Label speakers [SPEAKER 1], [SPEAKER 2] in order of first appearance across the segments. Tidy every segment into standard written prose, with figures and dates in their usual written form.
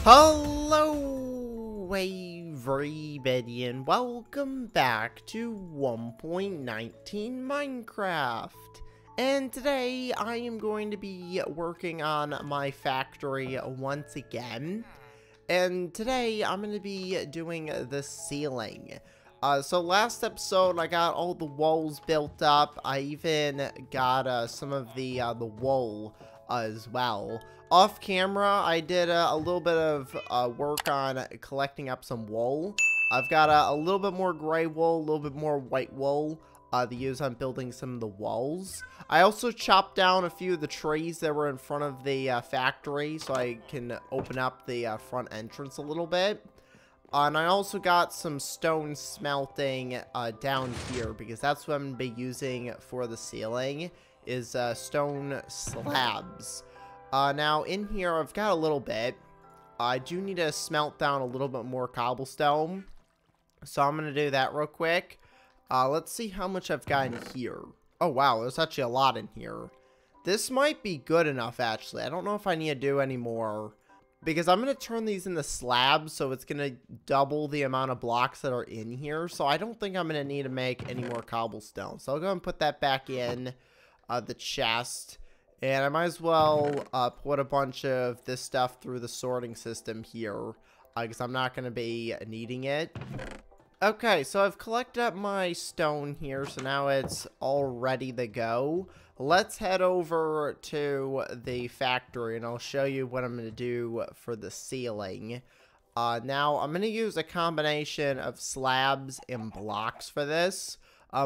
[SPEAKER 1] Hello everybody and welcome back to 1.19 Minecraft. And today I am going to be working on my factory once again. And today I'm going to be doing the ceiling. So last episode I got all the walls built up. I even got some of the wool as well. Off camera, I did a little bit of work on collecting up some wool. I've got a little bit more gray wool, a little bit more white wool to use on building some of the walls. I also chopped down a few of the trees that were in front of the factory so I can open up the front entrance a little bit. And I also got some stone smelting down here because that's what I'm going to be using for the ceiling is stone slabs. Now in here I've got a little bit. I do need to smelt down a little bit more cobblestone. So I'm going to do that real quick. Let's see how much I've got in here. Oh wow, there's actually a lot in here. This might be good enough actually. I don't know if I need to do any more. Because I'm going to turn these into slabs, so it's going to double the amount of blocks that are in here. So I don't think I'm going to need to make any more cobblestone. So I'll go and put that back in the chest. And I might as well put a bunch of this stuff through the sorting system here. Because I'm not going to be needing it. Okay, so I've collected up my stone here. So now it's all ready to go. Let's head over to the factory and I'll show you what I'm going to do for the ceiling. Now, I'm going to use a combination of slabs and blocks for this.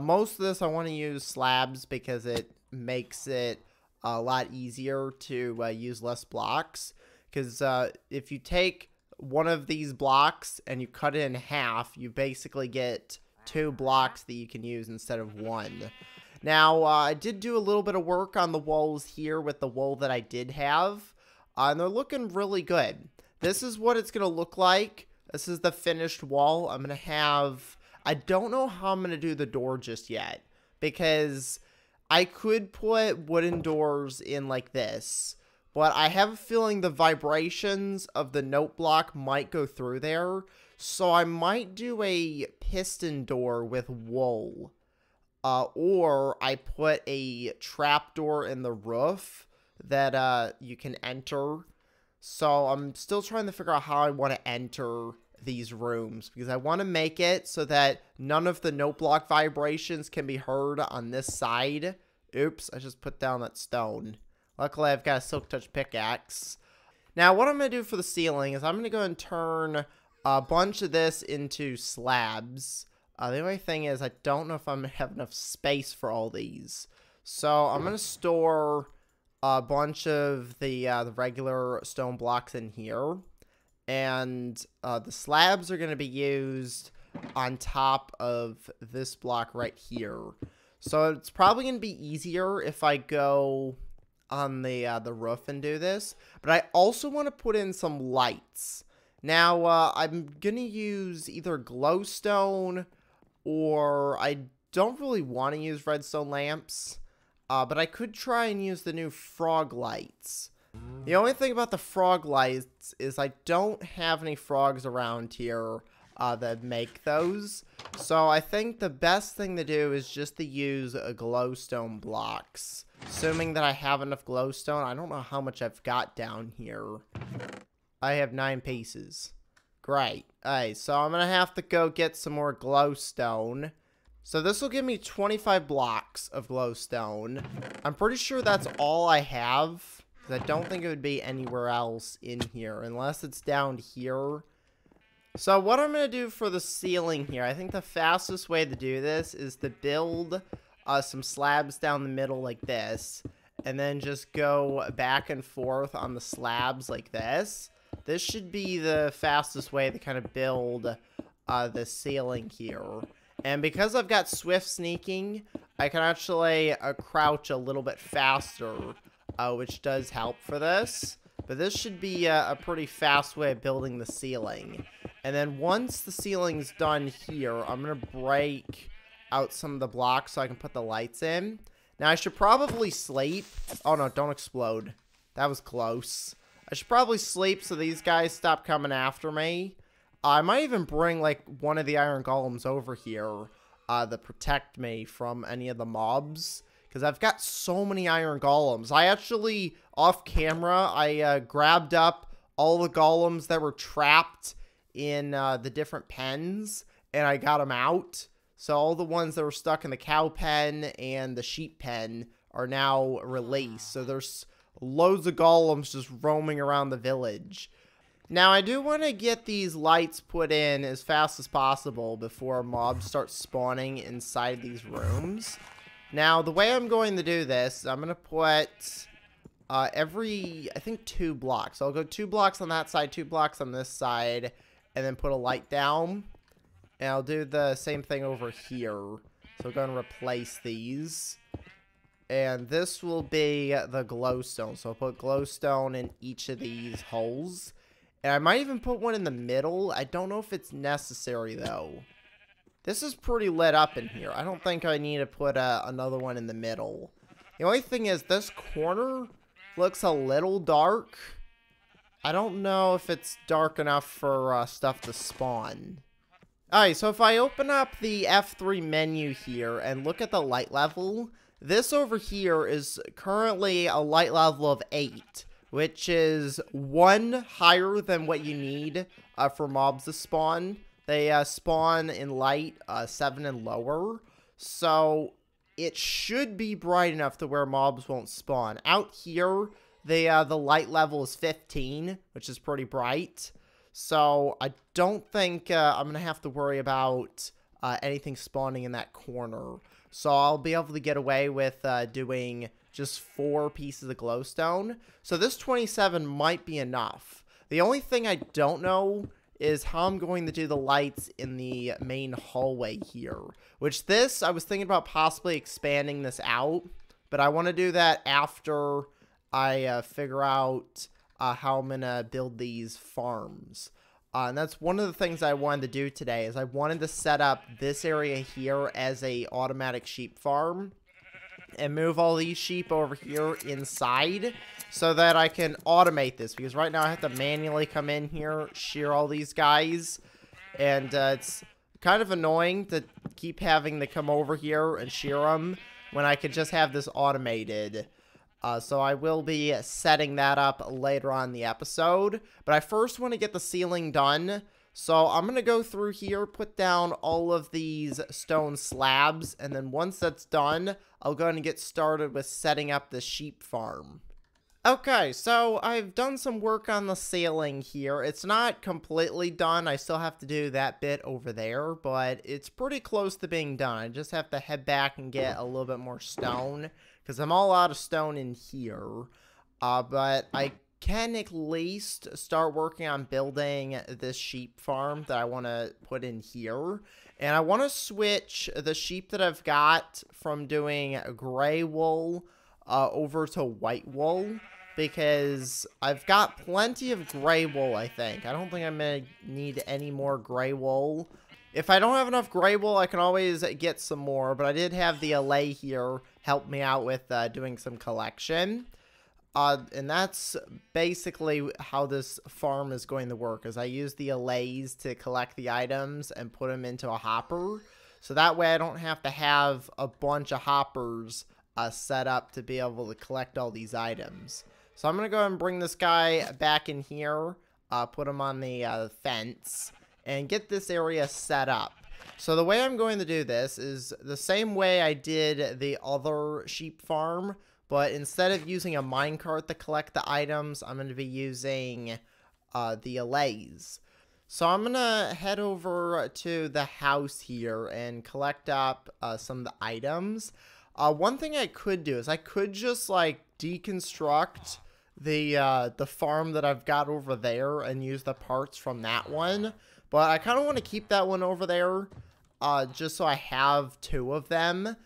[SPEAKER 1] Most of this I want to use slabs because it makes it a lot easier to use less blocks. Because if you take one of these blocks and you cut it in half, you basically get 2 blocks that you can use instead of 1. Now, I did do a little bit of work on the walls here with the wool that I did have. And they're looking really good. This is what it's going to look like. This is the finished wall. I'm going to have... I don't know how I'm going to do the door just yet. Because I could put wooden doors in like this. But I have a feeling the vibrations of the note block might go through there. So I might do a piston door with wool. Or I put a trapdoor in the roof that you can enter. So I'm still trying to figure out how I want to enter these rooms. Because I want to make it so that none of the note block vibrations can be heard on this side. Oops, I just put down that stone. Luckily, I've got a silk touch pickaxe. Now, what I'm going to do for the ceiling is I'm going to go and turn a bunch of this into slabs. The only thing is I don't know if I'm going to have enough space for all these. So I'm going to store a bunch of the regular stone blocks in here. And the slabs are going to be used on top of this block right here. So it's probably going to be easier if I go on the roof and do this. But I also want to put in some lights. Now, I'm going to use either glowstone... or I don't really want to use redstone lamps, but I could try and use the new frog lights. The only thing about the frog lights is I don't have any frogs around here that make those. So I think the best thing to do is just to use glowstone blocks. Assuming that I have enough glowstone. I don't know how much I've got down here. I have 9 pieces. Great. Alright, so I'm going to have to go get some more glowstone. So this will give me 25 blocks of glowstone. I'm pretty sure that's all I have. Because I don't think it would be anywhere else in here. Unless it's down here. So what I'm going to do for the ceiling here. I think the fastest way to do this is to build some slabs down the middle like this. And then just go back and forth on the slabs like this. This should be the fastest way to kind of build the ceiling here. And because I've got swift sneaking, I can actually crouch a little bit faster, which does help for this. But this should be a pretty fast way of building the ceiling. And then once the ceiling's done here, I'm going to break out some of the blocks so I can put the lights in. Now, I should probably sleep. Oh, no, don't explode. That was close. I should probably sleep so these guys stop coming after me. I might even bring, like, one of the iron golems over here to protect me from any of the mobs. Because I've got so many iron golems. I actually, off camera, I grabbed up all the golems that were trapped in the different pens. And I got them out. So all the ones that were stuck in the cow pen and the sheep pen are now released. So there's loads of golems just roaming around the village. Now, I do want to get these lights put in as fast as possible before mobs start spawning inside these rooms. Now, the way I'm going to do this, I'm going to put every, I think, 2 blocks. So I'll go 2 blocks on that side, 2 blocks on this side, and then put a light down. And I'll do the same thing over here. So I'm going to replace these. And this will be the glowstone. So I'll put glowstone in each of these holes. And I might even put one in the middle. I don't know if it's necessary, though. This is pretty lit up in here. I don't think I need to put another one in the middle. The only thing is, this corner looks a little dark. I don't know if it's dark enough for stuff to spawn. Alright, so if I open up the F3 menu here and look at the light level, this over here is currently a light level of 8. Which is 1 higher than what you need for mobs to spawn. They spawn in light 7 and lower. So it should be bright enough to where mobs won't spawn. Out here, the light level is 15, which is pretty bright. So I don't think I'm going to have to worry about anything spawning in that corner. So I'll be able to get away with doing just 4 pieces of glowstone. So this 27 might be enough. The only thing I don't know is how I'm going to do the lights in the main hallway here. Which this, I was thinking about possibly expanding this out. But I want to do that after I figure out how I'm going to build these farms. And that's one of the things I wanted to do today, is I wanted to set up this area here as a automatic sheep farm. And move all these sheep over here inside so that I can automate this. Because right now I have to manually come in here, shear all these guys. And it's kind of annoying to keep having to come over here and shear them when I could just have this automated. So I will be setting that up later on in the episode. But I first want to get the ceiling done. So I'm going to go through here, put down all of these stone slabs, and then once that's done, I'll go and get started with setting up the sheep farm. Okay, so I've done some work on the ceiling here. It's not completely done. I still have to do that bit over there, but it's pretty close to being done. I just have to head back and get a little bit more stone, because I'm all out of stone in here. But I can at least start working on building this sheep farm that I want to put in here. And I want to switch the sheep that I've got from doing gray wool over to white wool, because I've got plenty of gray wool, I think. I don't think I'm going to need any more gray wool. If I don't have enough gray wool, I can always get some more, but I did have the allay here help me out with doing some collection. And that's basically how this farm is going to work, is I use the allays to collect the items and put them into a hopper. So that way I don't have to have a bunch of hoppers set up to be able to collect all these items. So I'm going to go ahead and bring this guy back in here, put him on the fence, and get this area set up. So the way I'm going to do this is the same way I did the other sheep farm. But instead of using a minecart to collect the items, I'm going to be using the allays. So I'm going to head over to the house here and collect up some of the items. One thing I could do is I could just like deconstruct the farm that I've got over there and use the parts from that one. But I kind of want to keep that one over there just so I have 2 of them.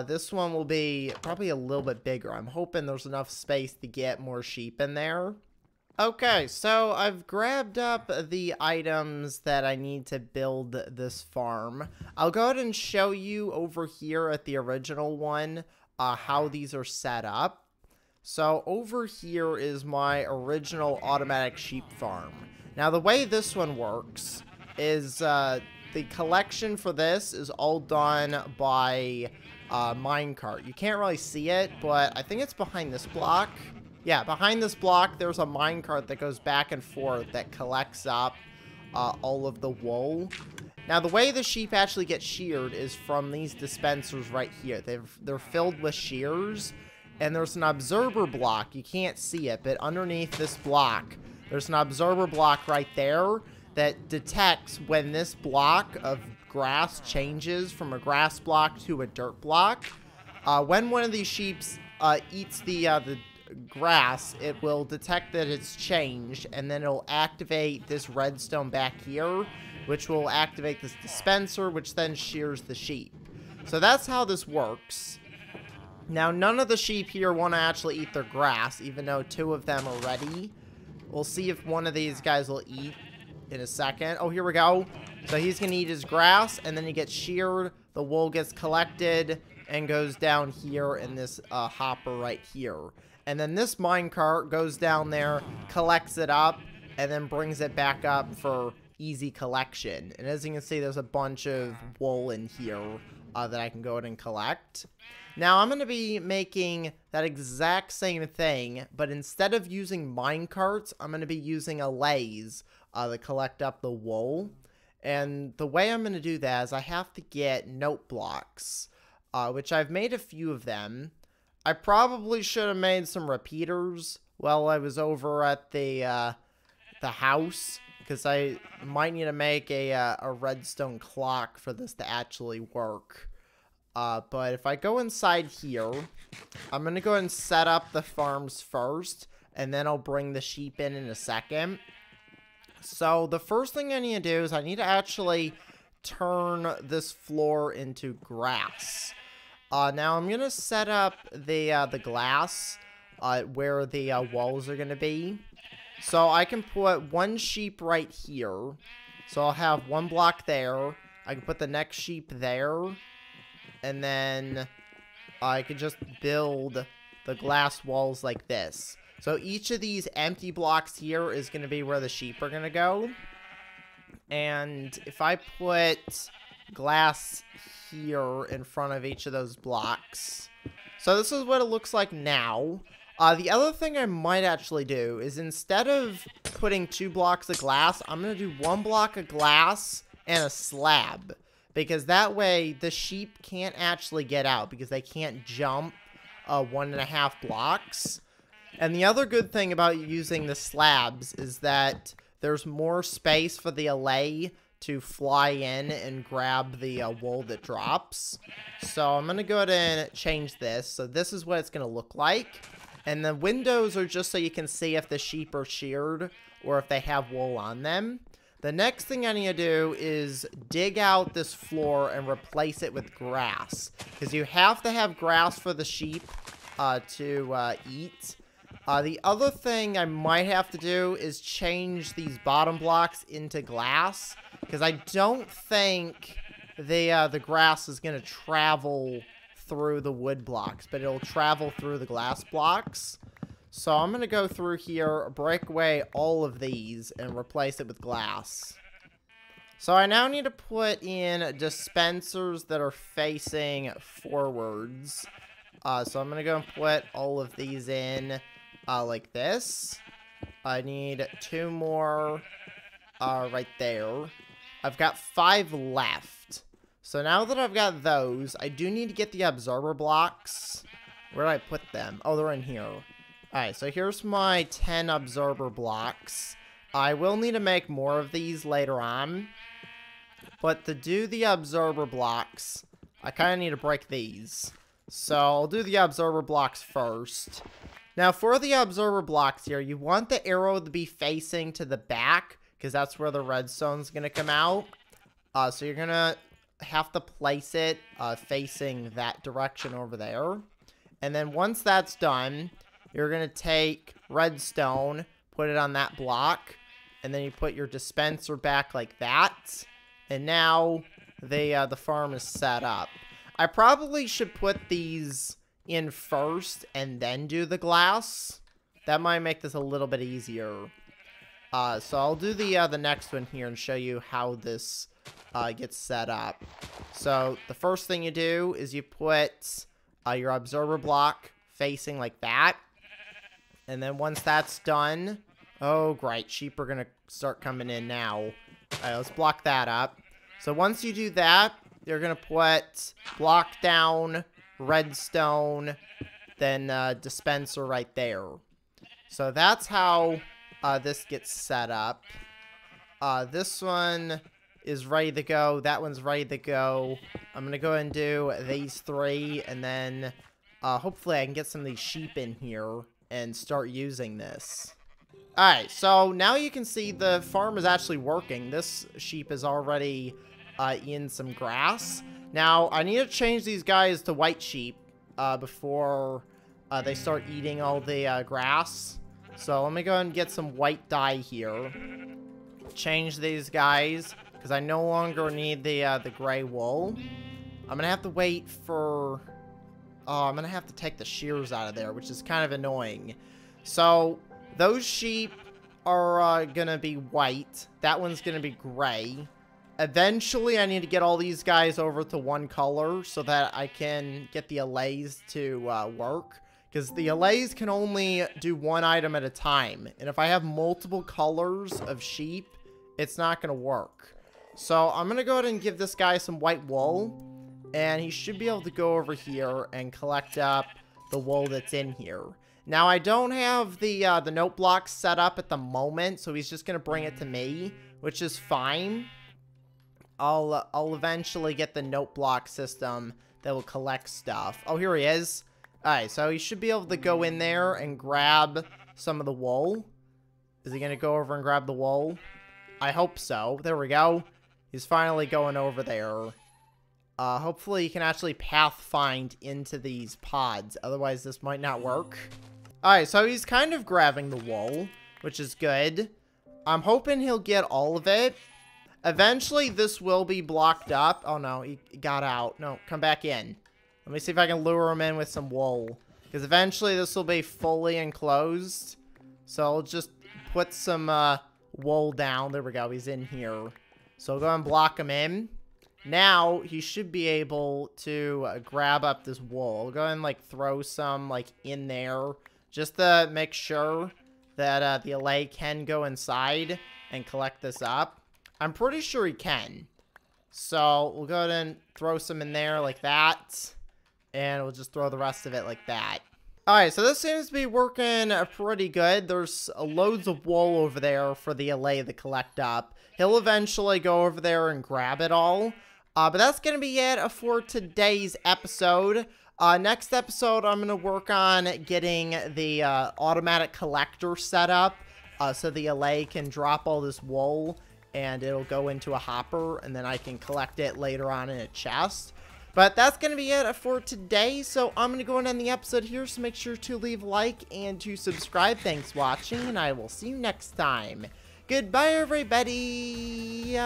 [SPEAKER 1] This one will be probably a little bit bigger. I'm hoping there's enough space to get more sheep in there. Okay, so I've grabbed up the items that I need to build this farm. I'll go ahead and show you over here at the original one how these are set up. So over here is my original automatic sheep farm. Now the way this one works is the collection for this is all done by minecart. You can't really see it, but I think it's behind this block. Yeah, behind this block there's a minecart that goes back and forth that collects up all of the wool. Now the way the sheep actually get sheared is from these dispensers right here. They're filled with shears. And there's an observer block. You can't see it, but underneath this block, there's an observer block right there that detects when this block of grass changes from a grass block to a dirt block. When one of these sheep eats the grass, it will detect that it's changed, and then it'll activate this redstone back here, which will activate this dispenser, which then shears the sheep. So that's how this works. Now, none of the sheep here want to actually eat their grass, even though 2 of them are ready. We'll see if one of these guys will eat in a second. Oh, here we go. So he's going to eat his grass, and then he gets sheared. The wool gets collected and goes down here in this hopper right here. And then this minecart goes down there, collects it up, and then brings it back up for easy collection. And as you can see, there's a bunch of wool in here that I can go ahead and collect. Now, I'm going to be making that exact same thing, but instead of using minecarts, I'm going to be using a lathe to collect up the wool. And the way I'm going to do that is I have to get note blocks, which I've made a few of them. I probably should have made some repeaters while I was over at the house, because I might need to make a redstone clock for this to actually work. But if I go inside here, I'm going to go ahead and set up the farms first, and then I'll bring the sheep in a second. So the first thing I need to do is I need to actually turn this floor into grass. Now I'm going to set up the glass where the walls are going to be. So I can put 1 sheep right here. So I'll have 1 block there. I can put the next sheep there. And then I could just build the glass walls like this. So each of these empty blocks here is going to be where the sheep are going to go. And if I put glass here in front of each of those blocks. So this is what it looks like now. The other thing I might actually do is instead of putting 2 blocks of glass, I'm going to do 1 block of glass and a slab. Because that way, the sheep can't actually get out, because they can't jump 1.5 blocks. And the other good thing about using the slabs is that there's more space for the allay to fly in and grab the wool that drops. So I'm going to go ahead and change this. So this is what it's going to look like. And the windows are just so you can see if the sheep are sheared or if they have wool on them. The next thing I need to do is dig out this floor and replace it with grass. Because you have to have grass for the sheep to eat. The other thing I might have to do is change these bottom blocks into glass. Because I don't think the grass is going to travel through the wood blocks. But it'll travel through the glass blocks. So I'm going to go through here, break away all of these, and replace it with glass. So I now need to put in dispensers that are facing forwards. So I'm going to go and put all of these in like this. I need 2 more right there. I've got 5 left. So now that I've got those, I do need to get the observer blocks. Where did I put them? Oh, they're in here. Alright, so here's my 10 observer blocks. I will need to make more of these later on. But to do the observer blocks, I kind of need to break these. So I'll do the observer blocks first. Now for the observer blocks here, you want the arrow to be facing to the back, because that's where the redstone's going to come out. So you're going to have to place it facing that direction over there. And then once that's done, you're going to take redstone, put it on that block, and then you put your dispenser back like that. And now the farm is set up. I probably should put these in first and then do the glass. That might make this a little bit easier. So I'll do the next one here and show you how this gets set up. So the first thing you do is you put your observer block facing like that. And then once that's done, oh great, sheep are going to start coming in now. All right, let's block that up. So once you do that, you're going to put block down, redstone, then dispenser right there. So that's how this gets set up. This one is ready to go. That one's ready to go. I'm going to go ahead and do these three, and then hopefully I can get some of these sheep in here and start using this. Alright, so now you can see the farm is actually working. This sheep is already in some grass. Now, I need to change these guys to white sheep before they start eating all the grass. So let me go ahead and get some white dye here. Change these guys, because I no longer need the gray wool. I'm going to have to wait for... I'm going to have to take the shears out of there, which is kind of annoying. So, those sheep are going to be white. That one's going to be gray. Eventually, I need to get all these guys over to one color so that I can get the allays to work. Because the allays can only do one item at a time. And if I have multiple colors of sheep, it's not going to work. So, I'm going to go ahead and give this guy some white wool. And he should be able to go over here and collect up the wool that's in here. Now, I don't have the note block set up at the moment, so he's just going to bring it to me, which is fine. I'll eventually get the note block system that will collect stuff. Oh, here he is. Alright, so he should be able to go in there and grab some of the wool. Is he going to go over and grab the wool? I hope so. There we go. He's finally going over there. Hopefully you can actually pathfind into these pods. Otherwise, this might not work. Alright, so he's kind of grabbing the wool, which is good. I'm hoping he'll get all of it. Eventually, this will be blocked up. Oh, no, he got out. No, come back in. Let me see if I can lure him in with some wool. Because eventually, this will be fully enclosed. So I'll just put some wool down. There we go. He's in here. So I'll go and block him in. Now, he should be able to grab up this wool. I'll go ahead and, like, throw some, like, in there. Just to make sure that the allay can go inside and collect this up. I'm pretty sure he can. So, we'll go ahead and throw some in there like that. And we'll just throw the rest of it like that. Alright, so this seems to be working pretty good. There's loads of wool over there for the allay to collect up. He'll eventually go over there and grab it all. But that's going to be it for today's episode. Next episode, I'm going to work on getting the automatic collector set up. So the allay can drop all this wool and it'll go into a hopper. And then I can collect it later on in a chest. But that's going to be it for today. So I'm going to go and end the episode here. So make sure to leave a like and to subscribe. Thanks for watching. And I will see you next time. Goodbye, everybody.